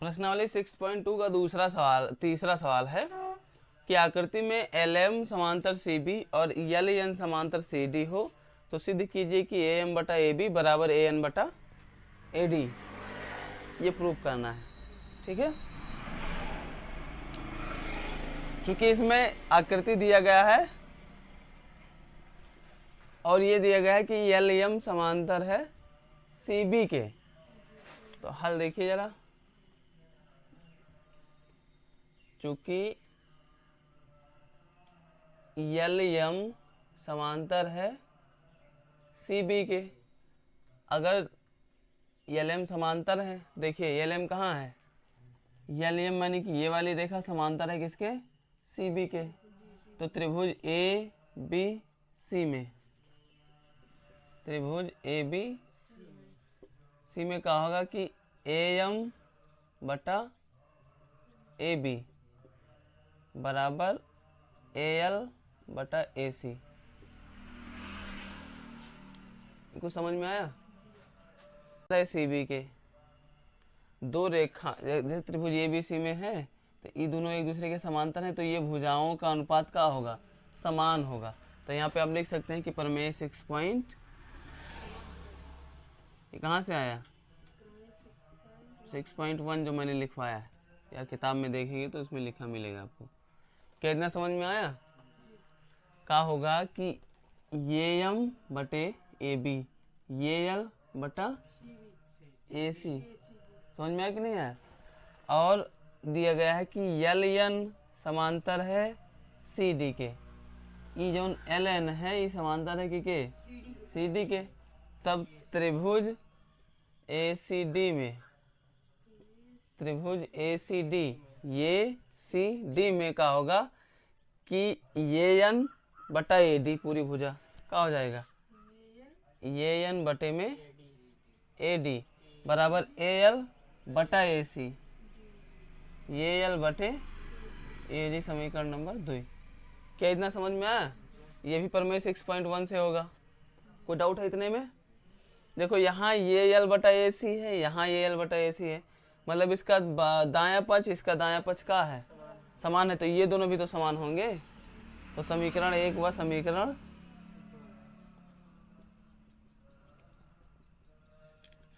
प्रश्नावली 6.2 का तीसरा सवाल है कि आकृति में LM समांतर CB और LN समांतर CD हो तो सिद्ध कीजिए कि AM बटा AB बराबर AN बटा AD। ये प्रूफ करना है, ठीक है। चूंकि इसमें आकृति दिया गया है और ये दिया गया है कि LM समांतर है CB के, तो हल देखिए जरा। चूंकि LM समांतर है CB के, अगर LM समांतर है, देखिए LM कहाँ है, LM माने कि ये वाली रेखा समांतर है किसके, CB के। तो त्रिभुज ABC में, त्रिभुज ABC में क्या होगा कि AM बटा AB बराबर AL बटा AC। कुछ समझ में आया? CB के दो रेखा जैसे त्रिभुज ABC में है तो ये दोनों एक दूसरे के समांतर हैं, तो ये भुजाओं का अनुपात क्या होगा, समान होगा। तो यहाँ पे आप लिख सकते हैं कि प्रमेय 6 ये कहाँ से आया, 6.1 जो मैंने लिखवाया है, या किताब में देखेंगे तो उसमें लिखा मिलेगा आपको। क्या इतना समझ में आया? क्या होगा कि ये M बटे AB, ये L बटा AC, समझ में आया कि नहीं आया? और दिया गया है कि LN समांतर है CD के, ये जो LN है ये समांतर है कि CD के। तब त्रिभुज ACD में, त्रिभुज ACD ये CD में क्या होगा कि ये N बटा AD पूरी भुजा क्या हो जाएगा, ये N बटे में AD बराबर AL बटा AC, ये L बटे AD, समीकरण नंबर 2। क्या इतना समझ में आया? ये भी प्रमेय 6.1 से होगा। कोई डाउट है इतने में? देखो यहाँ ये L बटा AC है, यहाँ ये L बटा AC है, मतलब इसका दायां पक्ष इसका दायां पक्ष का है, समान है, तो ये दोनों भी तो समान होंगे। तो समीकरण 1 व समीकरण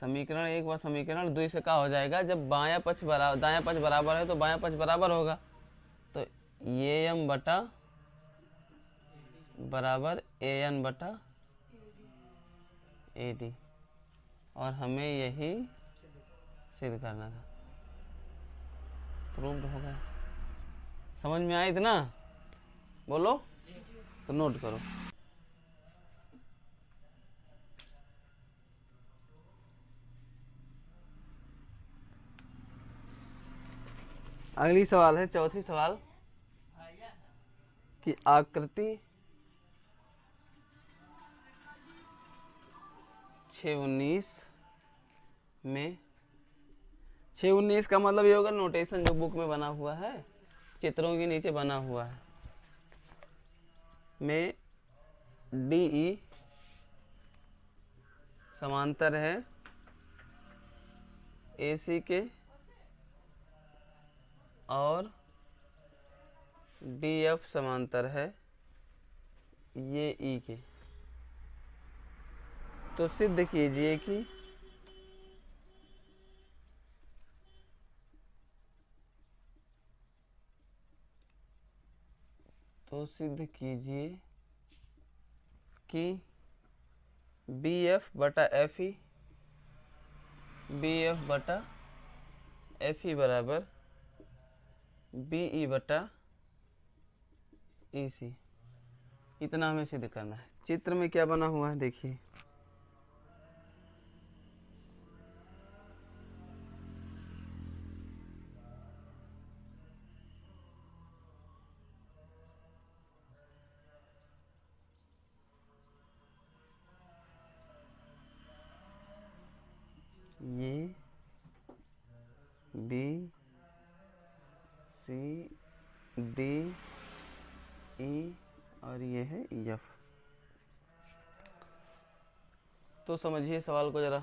समीकरण 1 व समीकरण 2 से क्या हो जाएगा, जब दायां पक्ष बराबर है तो बायां पक्ष बराबर होगा। तो ये M बटा बराबर AN बटा AD, और हमें यही सिद्ध करना था। प्रूव्ड हो गया। समझ में आया इतना? बोलो तो नोट करो। अगली सवाल है, चौथी सवाल कि आकृति 6.19 में, 6.19 का मतलब ये होगा नोटेशन जो बुक में बना हुआ है, चित्रों के नीचे बना हुआ है, में DE समांतर है AC के और DF समांतर है ये E के। तो सिद्ध कीजिए कि कि BF बटा FE, BF बटा FE बराबर BE बटा EC। इतना हमें सिद्ध करना है। चित्र में क्या बना हुआ है देखिए, ये B C D E और ये है F। तो समझिए सवाल को जरा।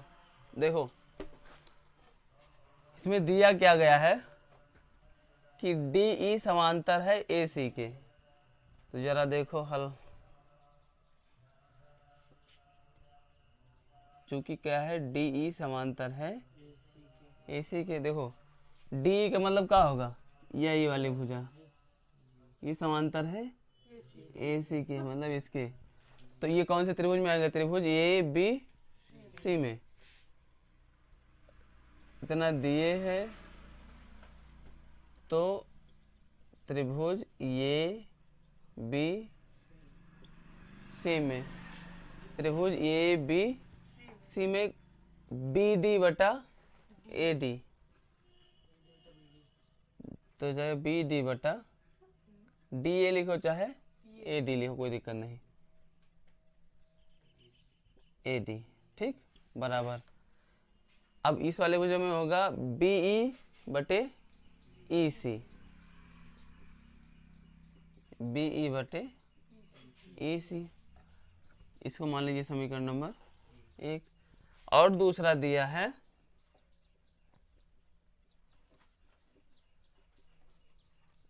देखो इसमें दिया क्या गया है कि डी ई समांतर है ए सी के। तो जरा देखो हल, चूंकि क्या है डी ई समांतर है ए सी के। देखो डी का मतलब क्या होगा, ये वाली भुजा ये समांतर है ए सी के, मतलब इसके। तो ये कौन से त्रिभुज में आएगा, त्रिभुज ए बी सी में। इतना दिए है तो त्रिभुज ए बी सी में, त्रिभुज ए बी सी में बी डी बटा ए डी, तो चाहे बी डी बटा डी ए लिखो चाहे ए डी लिखो, कोई दिक्कत नहीं, ए डी, ठीक, बराबर। अब इस वाले भुजा में होगा बी ई बटे ई सी, बी ई बटे ई सी, इसको मान लीजिए समीकरण नंबर 1। और दूसरा दिया है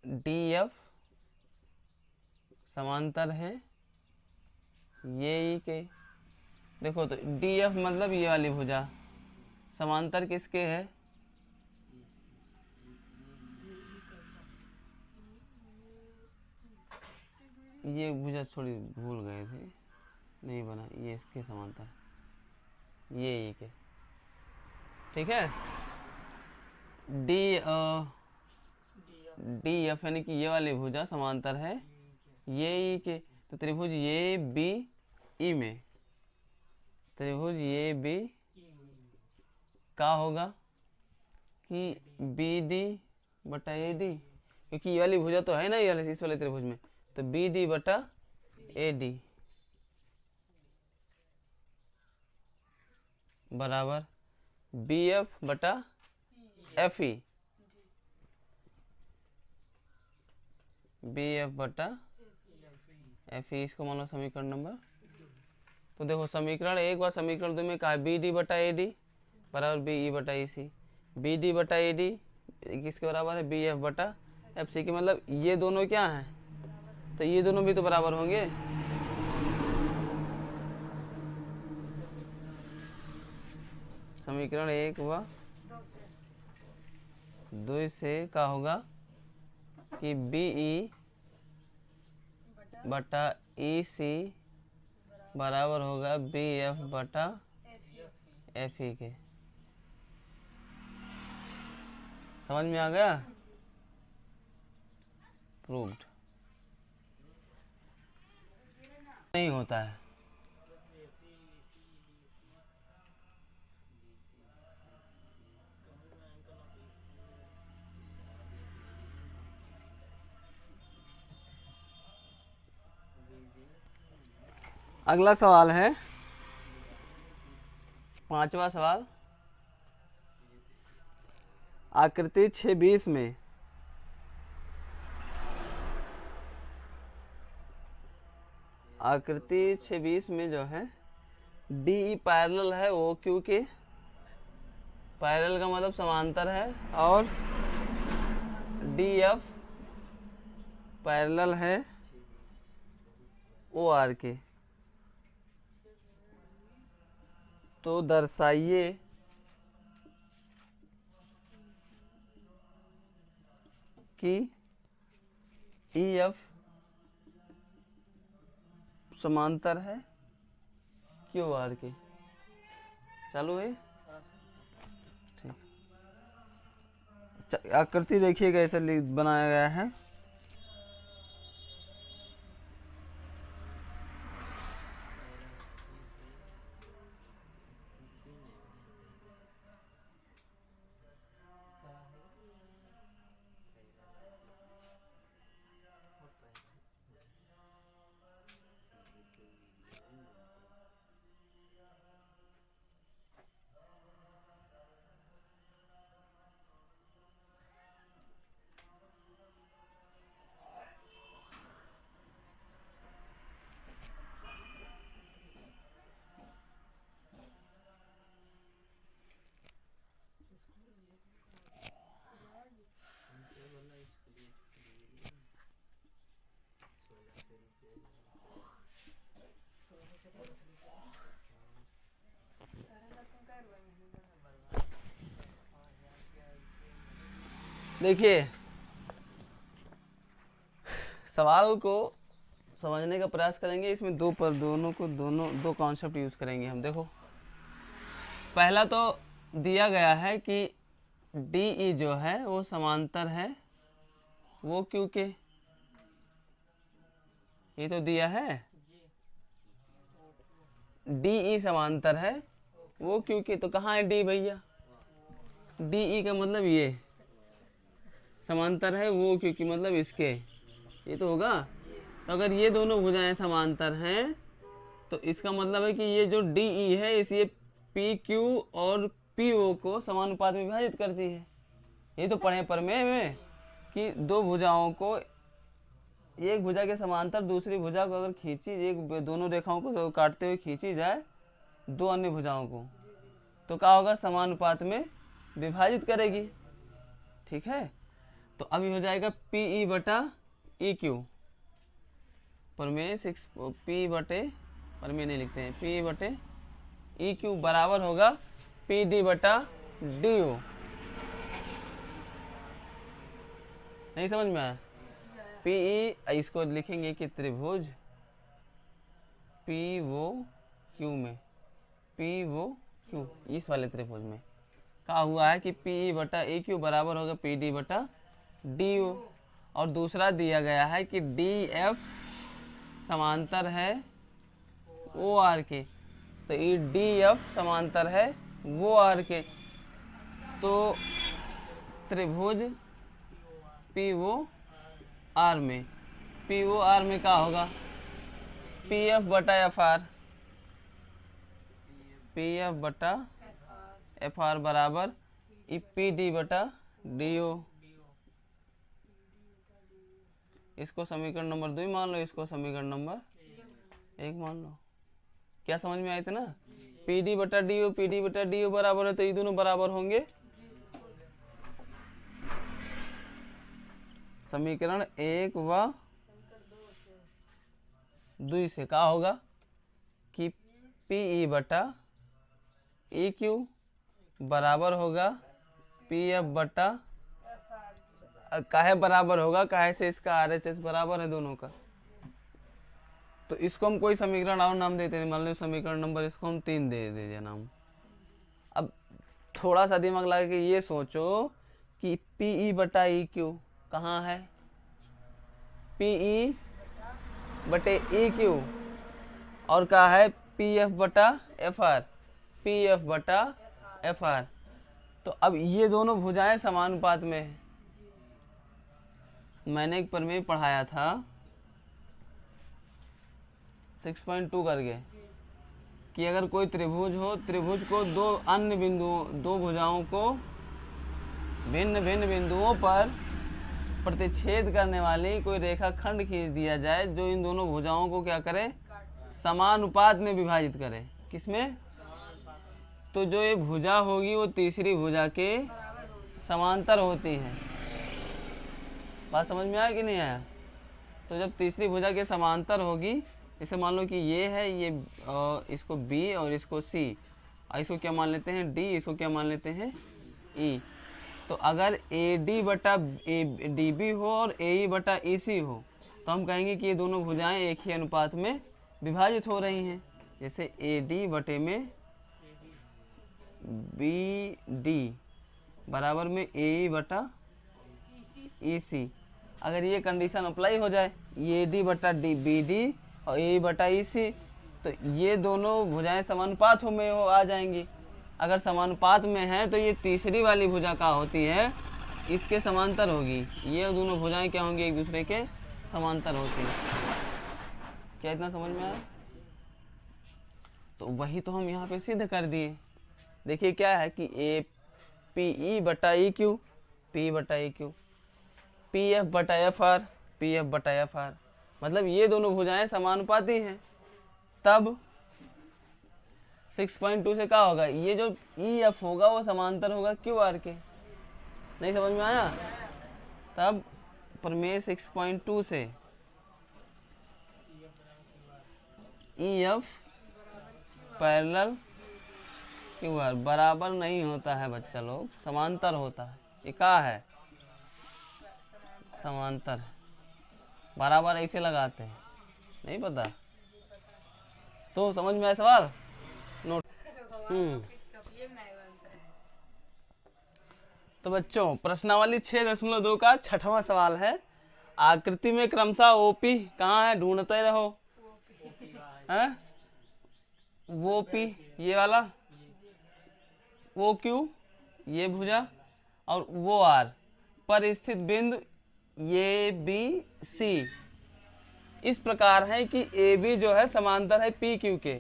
डी एफ समांतर है ये ई के। देखो तो डी एफ मतलब ये वाली भुजा समांतर किसके है, ये भुजा थोड़ी भूल गए थे, नहीं बना, ये इसके समांतर, ये ई के, ठीक है। डी डी एफ यानी कि ये वाली भुजा समांतर है ये ई के। तो त्रिभुज ये बी ई में, त्रिभुज ये बी का होगा कि बी डी बटा ए डी, क्योंकि ये वाली भुजा तो है ना ये वाले, इस वाले त्रिभुज में, तो बी डी बटा ए डी बराबर बी एफ बटा एफ ई, बी एफ बटा एफ ई, इसको मानो समीकरण नंबर। तो देखो समीकरण 1 व समीकरण 2 में कहा है बी डी बटा ए डी बराबर बी ई बटा ई सी, बी डी बटा ए डी किसके बराबर है, बी एफ बटा एफ सी के। मतलब ये दोनों क्या हैं, तो ये दोनों भी तो बराबर होंगे। समीकरण 1 व 2 से क्या होगा कि बी ई बटा ई सी बराबर होगा बी एफ बटा एफ ई के। समझ में आ गया, प्रूव्ड। नहीं होता है, अगला सवाल है 5वां सवाल। आकृति 6:20 में आकृति 6:20 में जो है डी पैरेलल है ओ क्यू के, पैरेलल का मतलब समांतर है, और डी एफ पैरेलल है ओ आर के। तो दर्शाइए कि ई एफ समांतर है क्यू आर के। चालू है, ठीक। आकृति देखिएगा, ऐसा बनाया गया है। देखिए सवाल को समझने का प्रयास करेंगे, इसमें दो कॉन्सेप्ट यूज करेंगे हम। देखो पहला तो दिया गया है कि डी ई जो है वो समांतर है वो क्यू के, ये तो दिया है। डी ई समांतर है वो क्यू के, तो कहाँ है डी भैया? डी ई का मतलब ये समांतर है वो क्यू की, मतलब इसके, ये तो होगा। तो अगर ये दोनों भुजाएं समांतर हैं तो इसका मतलब है कि ये जो डी ई है इस ये पी क्यू और पी ओ को समानुपात में विभाजित करती है। ये तो पढ़े प्रमेय में कि दो भुजाओं को, एक भुजा के समांतर दूसरी भुजा को अगर खींची, एक दोनों रेखाओं को काटते हुए खींची जाए दो अन्य भुजाओं को, तो क्या होगा? समानुपात में विभाजित करेगी। ठीक है, तो अभी हो जाएगा पी ई बटा ई क्यू, प्रमेय 6 पी बटे, प्रमेय नहीं लिखते हैं, पी बटे ई क्यू बराबर होगा पी डी बटा डी ओ। नहीं समझ में आया? पी ई इसको लिखेंगे कि त्रिभुज पी वो क्यू में, पी वो क्यू इस वाले त्रिभुज में क्या हुआ है कि पी ई बटा ए क्यू बराबर होगा पी डी बटा डी ओ। और दूसरा दिया गया है कि डी एफ समांतर है ओ आर के, तो ये डी एफ समांतर है वो आर के, तो त्रिभुज पी वो आर में, पी वो आर में क्या होगा? पी एफ बटा एफ आर, पी एफ बटा एफ आर बराबर ई पी डी बटा डी ओ। इसको समीकरण नंबर 2 मान लो, इसको समीकरण नंबर 1 मान लो। क्या समझ में आए थे ना? पी डी बटा डी ओ, पी डी बटा डी ओ बराबर है तो ये दोनों बराबर होंगे। समीकरण 1 व 2 से क्या होगा कि पी ई बटा ई क्यू बराबर होगा पी एफ बटा, काहे बराबर होगा? काहे से इसका आर एच एस बराबर है दोनों का, तो इसको हम कोई समीकरण और नाम देते हैं, मान लो समीकरण नंबर इसको हम 3 दे दिया नाम। अब थोड़ा सा दिमाग लगा के ये सोचो कि पी ई बटा ई क्यू कहाँ है? पी ई बटे ई क्यू और क्या है? पी एफ बटा एफ आर, पी एफ बटा एफ आर। तो अब ये दोनों भुजाएं समानुपात में है। मैंने एक प्रमेय पढ़ाया था 6.2 करके कि अगर कोई त्रिभुज हो, त्रिभुज को दो अन्य बिंदुओं, दो भुजाओं को भिन्न भिन्न बिंदुओं पर प्रतिच्छेद करने वाली कोई रेखा खंड खींच दिया जाए जो इन दोनों भुजाओं को क्या करे? समानुपात में विभाजित करे। किसमें? तो जो ये भुजा होगी वो तीसरी भुजा के समांतर होती है। बात समझ में आया कि नहीं आया? तो जब तीसरी भुजा के समांतर होगी, जैसे मान लो कि ये है, ये इसको B और इसको C, इसको क्या मान लेते हैं? D, इसको क्या मान लेते हैं? E। तो अगर AD बटा DB हो और AE बटा EC हो तो हम कहेंगे कि ये दोनों भुजाएं एक ही अनुपात में विभाजित हो रही हैं। जैसे AD बटे में BD बराबर में AE बटा EC। अगर ये कंडीशन अप्लाई हो जाए, ये AD बटा BD और AE बटा EC, तो ये दोनों भुजाएं समानुपात में आ जाएंगी। अगर समानुपात में है तो ये तीसरी वाली भुजा क्या होती है? इसके समांतर होगी। ये दोनों भुजाएं क्या होंगी? एक दूसरे के समांतर होती हैं। क्या इतना समझ में आया? तो वही तो हम यहाँ पे सिद्ध कर दिए। देखिए क्या है कि ए पी ई बटा ई क्यू, पी बटा ई क्यू, पी एफ बटा एफ आर, पी एफ बटा एफ आर, मतलब ये दोनों भुजाएं समानुपाती हैं। तब 6.2 से क्या होगा? ये जो ई एफ होगा वो समांतर होगा क्यू आर के। नहीं समझ में आया? तब प्रमेय 6.2 से E F parallel Q R बराबर नहीं होता है बच्चा लोग, समांतर होता है। ये क्या है? समांतर, बराबर ऐसे लगाते हैं, नहीं पता तो समझ में आया सवाल? नोट। तो बच्चों प्रश्नावली 6.2 का 6वां सवाल है, आकृति में क्रमशः ओपी कहाँ है ढूंढते रहो, है वो पी ये वाला, वो क्यू ये भुजा और वो आर पर स्थित बिंदु ए बी सी इस प्रकार है कि ए बी जो है समांतर है पी क्यू के,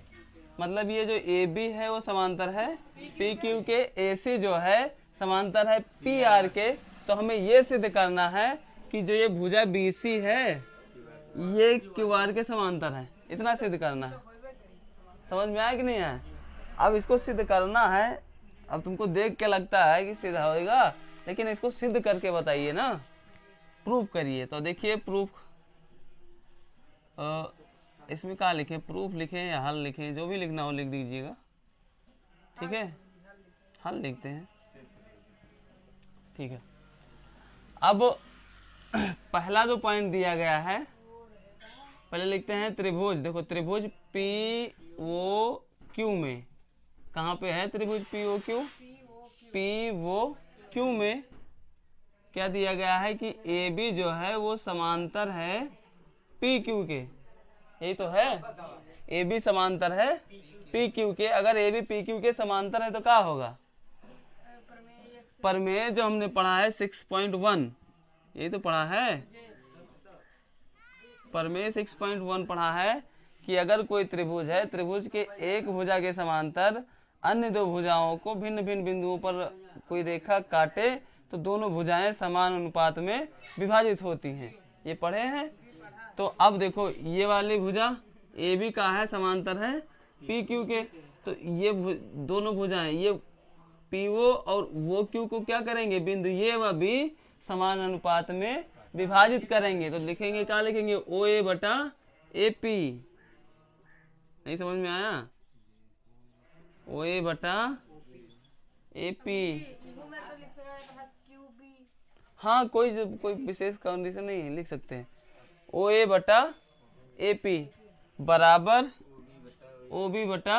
मतलब ये जो ए बी है वो समांतर है पी क्यू के, ए सी जो है समांतर है पी आर के। तो हमें ये सिद्ध करना है कि जो ये भुजा बी सी है ये क्यू आर के समांतर है, इतना सिद्ध करना है। समझ में आया कि नहीं आया? अब इसको सिद्ध करना है, अब तुमको देख के लगता है कि सिद्ध होगा, लेकिन इसको सिद्ध करके बताइए ना, प्रूफ करिए। तो देखिए प्रूफ, इसमें क्या लिखे, प्रूफ लिखें या हल लिखें, जो भी लिखना हो लिख दीजिएगा, ठीक है? हल लिखते हैं, ठीक है। अब पहला जो पॉइंट दिया गया है, पहले लिखते हैं त्रिभुज। देखो त्रिभुज पी ओ क्यू में, कहाँ पे है त्रिभुज P O Q? P O Q में क्या दिया गया है कि ए बी जो है वो समांतर है पी क्यू के, यही तो है, ए बी समांतर है पी क्यू के। अगर ए बी पी क्यू के समांतर है तो क्या होगा? प्रमेय जो हमने पढ़ा है 6.1, यही तो पढ़ा है, प्रमेय 6.1 पढ़ा है कि अगर कोई त्रिभुज है, त्रिभुज के एक भुजा के समांतर अन्य दो भुजाओं को भिन्न भिन्न बिंदुओं पर कोई रेखा काटे तो दोनों भुजाएं समान अनुपात में विभाजित होती हैं, ये पढ़े हैं। तो अब देखो ये वाली भुजा ए बी का है समांतर है पी क्यू के, तो ये दोनों भुजाएं ये पी ओ और वो क्यू को क्या करेंगे, बिंदु ये व बी समान अनुपात में विभाजित करेंगे। तो लिखेंगे क्या लिखेंगे, ओ ए बटा ए पी, नहीं समझ में आया? ओ ए बटा ए पी, हाँ कोई विशेष कंडीशन नहीं है, लिख सकते हैं ओ ए बटा ए पी बराबर ओ बी बटा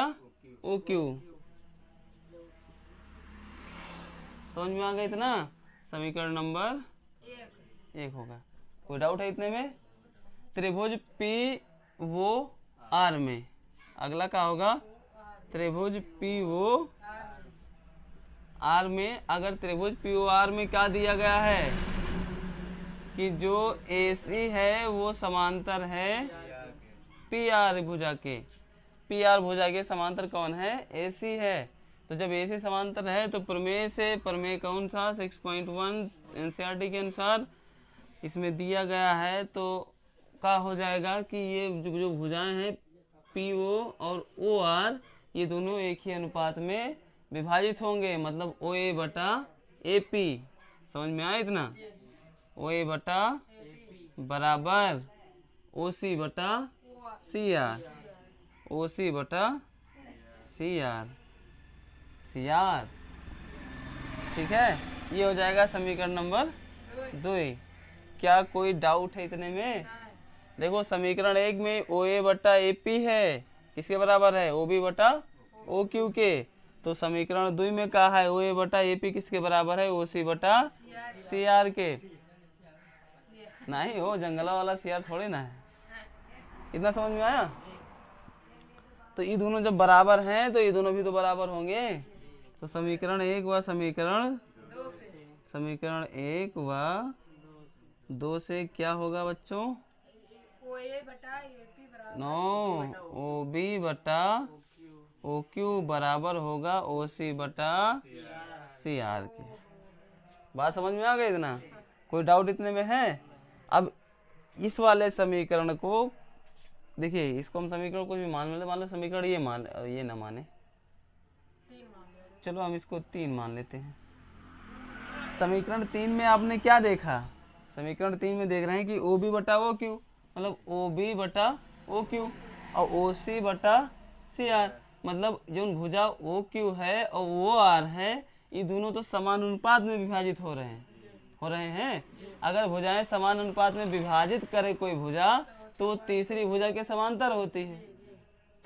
ओ क्यू। समझ में आ गया इतना? समीकरण नंबर 1 होगा। कोई डाउट है इतने में? त्रिभुज पी वो आर में अगला क्या होगा, त्रिभुज पी ओ आर में, अगर त्रिभुज पी ओ आर में क्या दिया गया है कि जो ए सी है वो समांतर है पी आर भुजा के, पी आर भुजा के समांतर कौन है, ए सी है। तो जब ए सी समांतर है तो प्रमेय से, प्रमेय कौन सा 6.1 एनसीईआरटी के अनुसार इसमें दिया गया है, तो क्या हो जाएगा कि ये जो भुजाएं हैं पी ओ और ओ आर ये दोनों एक ही अनुपात में विभाजित होंगे, मतलब ओ ए बटा ए पी। समझ में आया इतना? ओ ए बटा बराबर ओ सी बटा सी आर, ओ सी बटा सी आर, सी आर, ठीक है? ये हो जाएगा समीकरण नंबर 2। क्या कोई डाउट है इतने में? देखो समीकरण 1 में ओ ए बटा ए पी है, किसके बराबर है, ओ बी बटा ओ क्यू के। तो समीकरण 2 में कहा है ओ ए बटा ए पी किसके बराबर है, ओ सी बटा सी आर के। नहीं हो जंगला वाला सी आर थोड़े ना है, इतना समझ में आया? तो ये दोनों जब बराबर हैं तो ये दोनों भी तो बराबर होंगे। तो समीकरण 1 व समीकरण 1 व 2 से क्या होगा बच्चों, नो ओ बी बटा ओ क्यू बराबर होगा ओ सी बटा सी आर के। बात समझ में आ गई इतना? कोई डाउट इतने में है? अब इस वाले समीकरण को देखिए, इसको हम समीकरण कुछ भी मान लो समीकरण ये ना माने, चलो हम इसको 3 मान लेते हैं। समीकरण 3 में आपने क्या देखा, समीकरण 3 में देख रहे हैं कि ओ बी बटा ओ क्यू, मतलब ओ बी बटा ओ क्यू और ओ सी बटा सी आर, मतलब जो भुजा ओ क्यू है और वो आर है, ये दोनों तो समान अनुपात में विभाजित हो रहे हैं। हो रहे हैं। अगर भुजाएं समान अनुपात में विभाजित करे कोई भुजा तो तीसरी भुजा के समांतर होती है।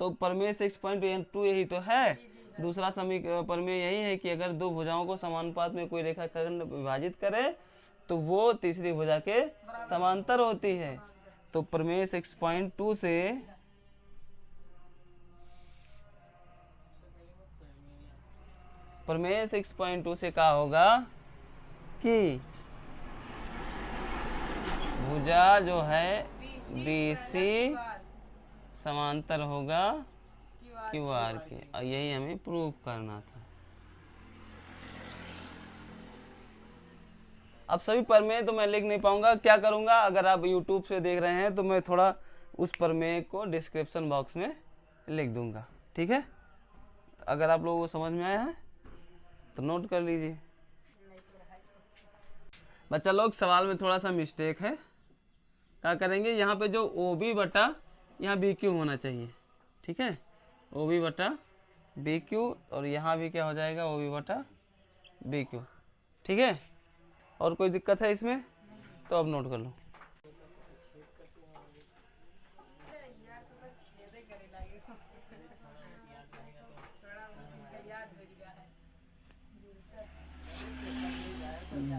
तो प्रमेय 6.2 यही तो है। दूसरा प्रमेय यही है कि अगर दो भुजाओं को समानुपात में कोई रेखाखंड विभाजित करे तो वो तीसरी भुजा के समांतर होती है। तो प्रमेय 6.2 से क्या होगा कि भुजा जो है BC समांतर होगा QR के, और यही हमें प्रूव करना था। अब सभी प्रमेय तो मैं लिख नहीं पाऊंगा, क्या करूंगा, अगर आप YouTube से देख रहे हैं तो मैं थोड़ा उस प्रमेय को डिस्क्रिप्शन बॉक्स में लिख दूंगा, ठीक है। अगर आप लोगों को समझ में आया है तो नोट कर लीजिए। बच्चा लोग सवाल में थोड़ा सा मिस्टेक है, क्या करेंगे, यहाँ पे जो OB बटा यहाँ BQ होना चाहिए, ठीक है, OB बटा BQ, और यहाँ भी क्या हो जाएगा, OB बटा BQ, ठीक है। और कोई दिक्कत है इसमें तो अब नोट कर लो।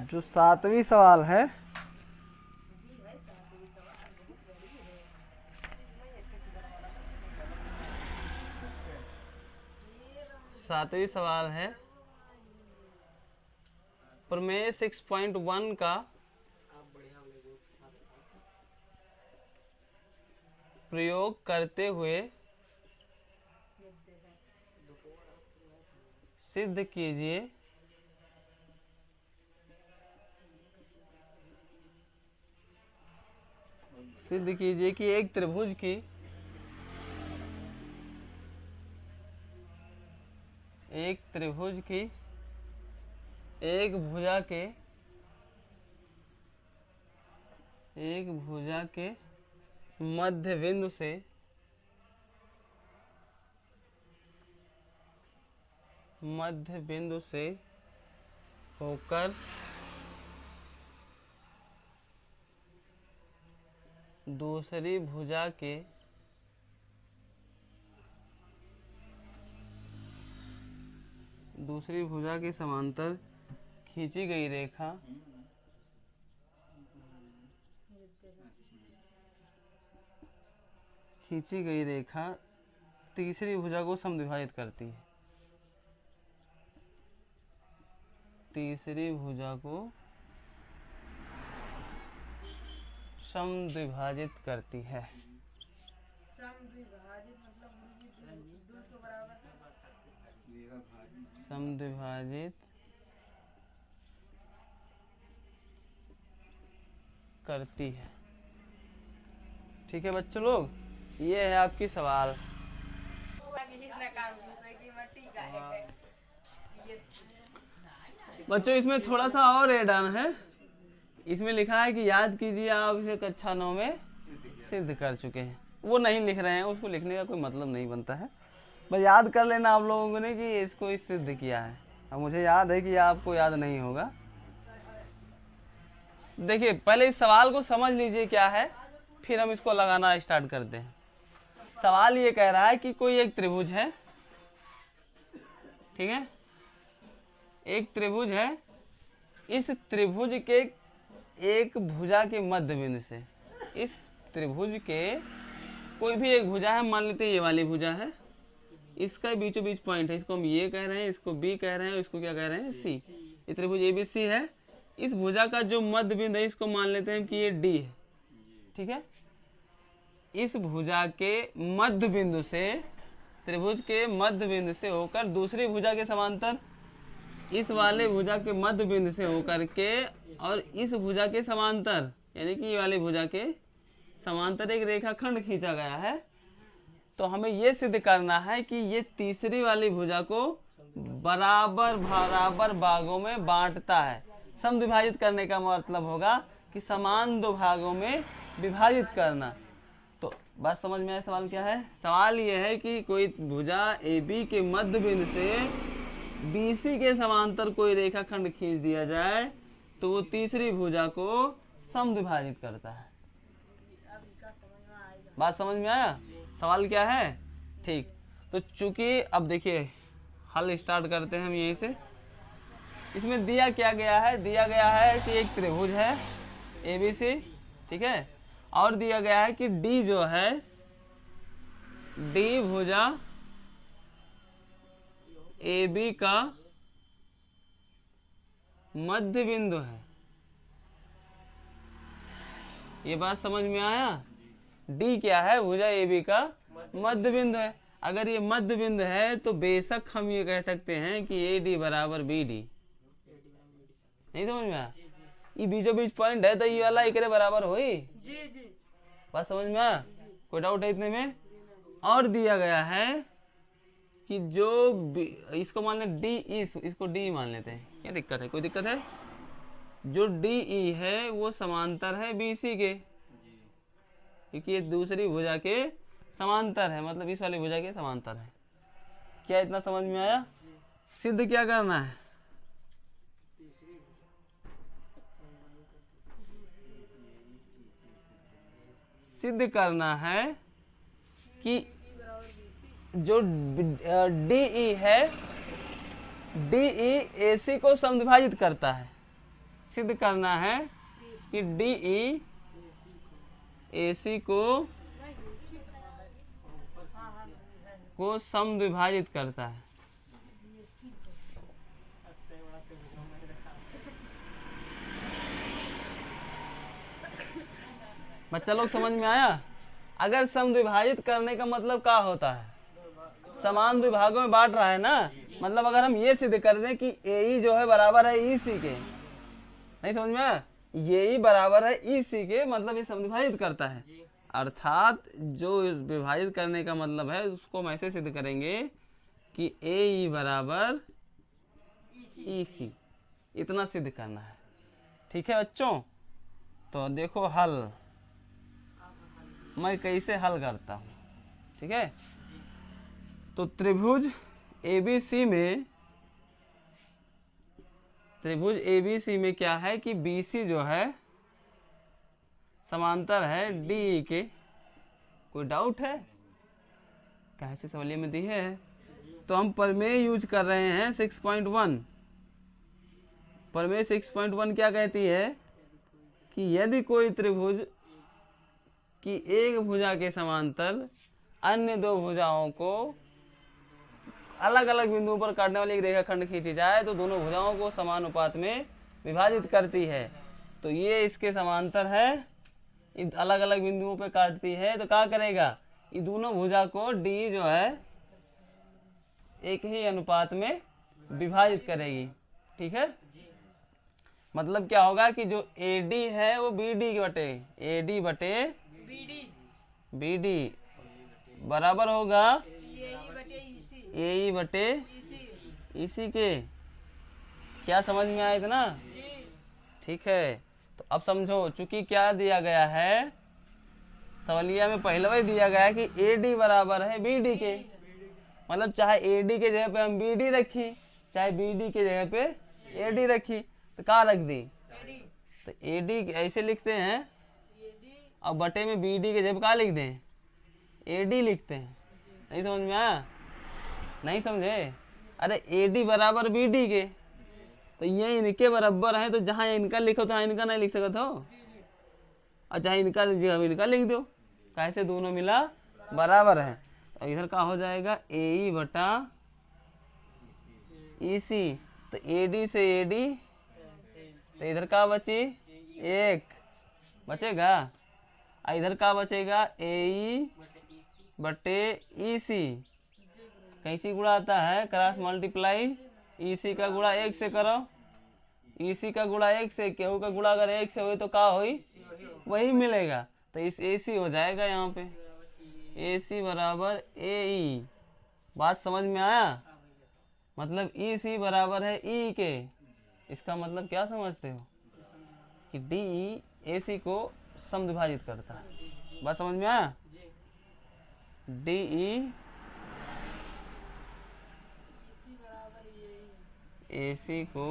जो 7वीं सवाल है, प्रमेय 6.1 का प्रयोग करते हुए सिद्ध कीजिए कि एक त्रिभुज की एक भुजा के मध्य बिंदु से होकर दूसरी भुजा के समांतर खींची गई रेखा तीसरी भुजा को समद्विभाजित करती है। तीसरी भुजा को समद्विभाजित करती है। समद्विभाजित करती है, ठीक है बच्चों लोग, ये है आपकी सवाल। बच्चों इसमें थोड़ा सा और ऐड ऑन है, इसमें लिखा है कि याद कीजिए आप इसे कक्षा 9 में सिद्ध कर चुके हैं। वो नहीं लिख रहे हैं, उसको लिखने का कोई मतलब नहीं बनता है, बस याद कर लेना आप लोगों ने कि इसको सिद्ध किया है। अब मुझे याद है कि आपको याद नहीं होगा। देखिए पहले इस सवाल को समझ लीजिए क्या है, फिर हम इसको लगाना स्टार्ट करते हैं। सवाल ये कह रहा है कि कोई एक त्रिभुज है, ठीक है, एक त्रिभुज है, इस त्रिभुज के एक भुजा के मध्य बिंदु से, इस त्रिभुज के कोई भी एक भुजा है, मान लेते हैं ये वाली भुजा है, इसका बीचों बीच पॉइंट है, इसको हम ये कह रहे हैं, इसको B कह रहे हैं, इसको क्या कह रहे हैं, C। ये त्रिभुज ABC है, इस भुजा का जो मध्य बिंदु है इसको मान लेते हैं कि ये D है, ठीक है। इस भुजा के मध्य बिंदु से, त्रिभुज के मध्य बिंदु से होकर दूसरी भुजा के समांतर, इस वाले भुजा के मध्य बिंदु से होकर के और इस भुजा के समांतर, यानी कि ये वाली भुजा के समांतर एक रेखाखंड खींचा गया है। तो हमें ये सिद्ध करना है कि ये तीसरी वाली भुजा को बराबर भागों में बांटता है। समद्विभाजित करने का मतलब होगा कि समान दो भागों में विभाजित करना। तो बात समझ में आया सवाल क्या है? सवाल ये है कि कोई भुजा AB के मध्य बिंदु से BC के समांतर कोई रेखाखंड खींच दिया जाए तो वो तीसरी भुजा को समद्विभाजित करता है। बात समझ में आया? सवाल क्या है? ठीक, तो चूंकि अब देखिए हल स्टार्ट करते हैं हम यहीं से। इसमें दिया क्या गया है? दिया गया है कि एक त्रिभुज है ABC, ठीक है, और दिया गया है कि D जो है D भुजा AB का मध्य बिंदु है। ये बात समझ में आया? D क्या है? भुजा AB का मध्य बिंदु है। अगर ये मध्य बिंदु है तो बेशक हम ये कह सकते हैं कि AD बराबर BD। नहीं समझ में आया? ये बीचों बीच पॉइंट है तो ये वाला एक बराबर हुई। बात समझ में आया? कोई डाउट है इतने में? और दिया गया है कि जो इसको मान ले DE, इसको D मान लेते हैं। क्या दिक्कत है? कोई दिक्कत है? जो DE है वो समांतर है BC के, क्योंकि ये दूसरी भुजा के समांतर है, मतलब इस वाली भुजा के समांतर है। क्या इतना समझ में आया? सिद्ध क्या करना है? सिद्ध करना है कि जो DE है DE AC को समद्विभाजित करता है। सिद्ध करना है कि DE AC को समद्विभाजित करता है। बच्चा लोग समझ में आया? अगर समद्विभाजित करने का मतलब क्या होता है? समान द्विभागों में बांट रहा है ना, मतलब अगर हम ये सिद्ध कर दें कि AE जो है बराबर है EC के, नहीं समझ में आया? ये बराबर है EC के, मतलब ये समद्विभाजित करता है। अर्थात जो विभाजित करने का मतलब है उसको हम ऐसे सिद्ध करेंगे कि AE बराबर EC, इतना सिद्ध करना है। ठीक है बच्चों? तो देखो हल मैं कैसे हल करता हूँ, ठीक है? तो त्रिभुज ABC में क्या है कि BC जो है समांतर है DE के। कोई डाउट है? कैसे सवालिया में दी है? तो हम प्रमेय यूज कर रहे हैं 6.1। प्रमेय 6.1 क्या कहती है कि यदि कोई त्रिभुज की एक भुजा के समांतर अन्य दो भुजाओं को अलग अलग बिंदुओं पर काटने वाली एक रेखाखंड खींची जाए तो दोनों भुजाओं को समान अनुपात में विभाजित करती है। तो ये इसके समांतर है, अलग अलग बिंदुओं पर काटती है, तो क्या करेगा? ये दोनों भुजा को D जो है एक ही अनुपात में विभाजित करेगी। ठीक है? मतलब क्या होगा कि जो AD है वो BD बटे AD बटे BD बराबर होगा AE बटे EC के। क्या समझ में आया इतना? ठीक है, तो अब समझो, चूंकि क्या दिया गया है सवालिया में, पहले वही दिया गया है कि AD बराबर है BD के, मतलब चाहे AD के जगह पे हम BD रखी, चाहे BD के जगह पे AD रखी, तो क्या रख दी? तो AD ऐसे लिखते हैं और बटे में BD के जगह क्या लिख दें? AD लिखते हैं। नहीं समझ में आया? नहीं समझे? अरे AD बराबर BD के, तो ये इनके बराबर है, तो जहाँ इनका लिखो तो इनका नहीं लिख सकते हो, और जहाँ इनका जगह इनका लिख दो। कैसे? दोनों मिला बराबर है। तो इधर का हो जाएगा AE बटा EC, तो AD से AD, तो इधर का बची एक बचेगा, और इधर का बचेगा AE बटे EC। कैसी गुणा आता है? Cross multiply. EC का गुणा 1 से करो, EC का गुणा 1 से, केहू का गुणा अगर 1 से हुई तो क्या हुई? वही मिलेगा। तो इस AC हो जाएगा यहाँ पे AC बराबर AE। बात समझ में आया? मतलब EC बराबर है E के। इसका मतलब क्या समझते हो? कि DE AC को समद्विभाजित करता है। बात समझ में आया? DE AC को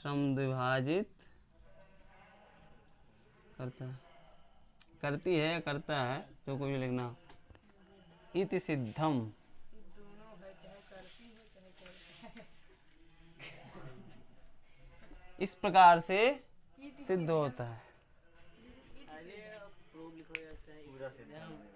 समद्विभाजित करता है, करती है या करता है, जो कोई भी लिखना। इति सिद्धम, इस प्रकार से सिद्ध होता है। अरे प्रूव लिखो जाता है।